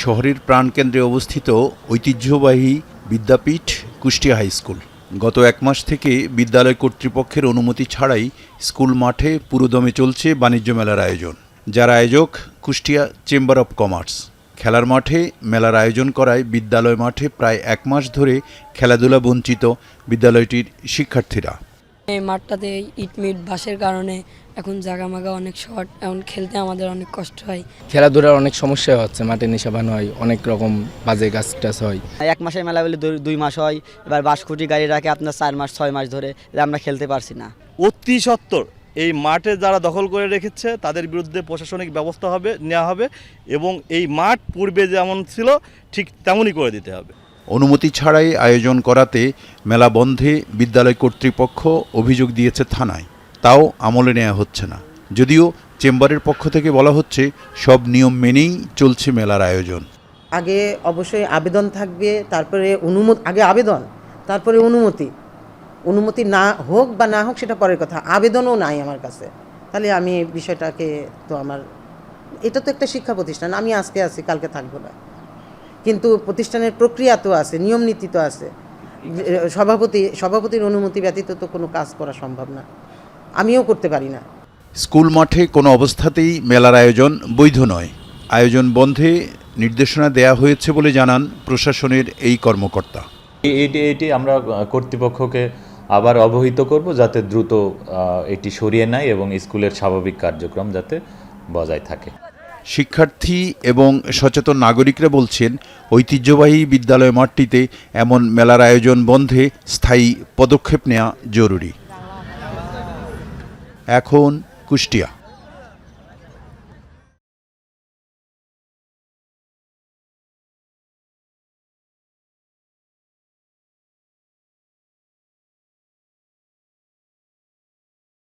শহরের প্রাণকেন্দ্রে অবস্থিত ঐতিহ্যবাহী বিদ্যাপীঠ কুষ্টিয়া হাই স্কুল। গত এক মাস থেকে বিদ্যালয় কর্তৃপক্ষের অনুমতি ছাড়াই স্কুল মাঠে পুরোদমে চলছে বাণিজ্য মেলার আয়োজন, যার আয়োজক কুষ্টিয়া চেম্বার অব কমার্স। খেলার মাঠে মেলার আয়োজন করায় বিদ্যালয় মাঠে প্রায় এক মাস ধরে খেলাধুলা বঞ্চিত বিদ্যালয়টির শিক্ষার্থীরা। এই মাঠটাতে ইটমিট বাসের কারণে এখন জায়গা অনেক শর্ট, এখন খেলতে আমাদের অনেক কষ্ট হয়। খেলাধুলার অনেক সমস্যা হচ্ছে, মাঠে নেশাবান হয়, অনেক রকম বাজে কাজ টাজ হয়। এক মাসের মেলা বলে 2 মাস হয়, এবার বাসকুটি গাড়ি রাখে আপনার 4 মাস 6 মাস ধরে, আমরা খেলতে পারছি না। অতি সত্বর এই মাঠে যারা দখল করে রেখেছে তাদের বিরুদ্ধে প্রশাসনিক ব্যবস্থা নেওয়া হবে এবং এই মাঠ পূর্বে যেমন ছিল ঠিক তেমনই করে দিতে হবে। অনুমতি ছাড়াই আয়োজন করাতে মেলা বন্ধে বিদ্যালয় কর্তৃপক্ষ অভিযোগ দিয়েছে থানায়, তাও আমলে নেওয়া হচ্ছে না। যদিও চেম্বারের পক্ষ থেকে বলা হচ্ছে সব নিয়ম মেনেই চলছে মেলার আয়োজন। আগে অবশ্যই আবেদন থাকবে, তারপরে আগে আবেদন, তারপরে অনুমতি না হোক বা না হোক সেটা পরের কথা, আবেদনও নাই আমার কাছে। তাহলে আমি বিষয়টাকে এটা তো একটা শিক্ষা প্রতিষ্ঠান, আমি আজকে আছি কালকে থাকবো না, কিন্তু প্রতিষ্ঠানের প্রক্রিয়া তো আছে, নিয়ম নীতি তো আছে। সভাপতির অনুমতি ব্যতীত তো কোনো কাজ করা সম্ভব না, আমিও করতে পারি না। স্কুল মাঠে কোনো অবস্থাতেই মেলার আয়োজন বৈধ নয়। আয়োজন বন্ধে নির্দেশনা দেয়া হয়েছে বলে জানান প্রশাসনের এই কর্মকর্তা। এটি আমরা কর্তৃপক্ষকে আবার অবহিত করব যাতে দ্রুত এটি সরিয়ে নেয় এবং স্কুলের স্বাভাবিক কার্যক্রম যাতে বজায় থাকে। শিক্ষার্থী এবং সচেতন নাগরিকরা বলছেন, ঐতিহ্যবাহী বিদ্যালয় মাঠটিতে এমন মেলার আয়োজন বন্ধে স্থায়ী পদক্ষেপ নেওয়া জরুরি। এখন কুষ্টিয়া।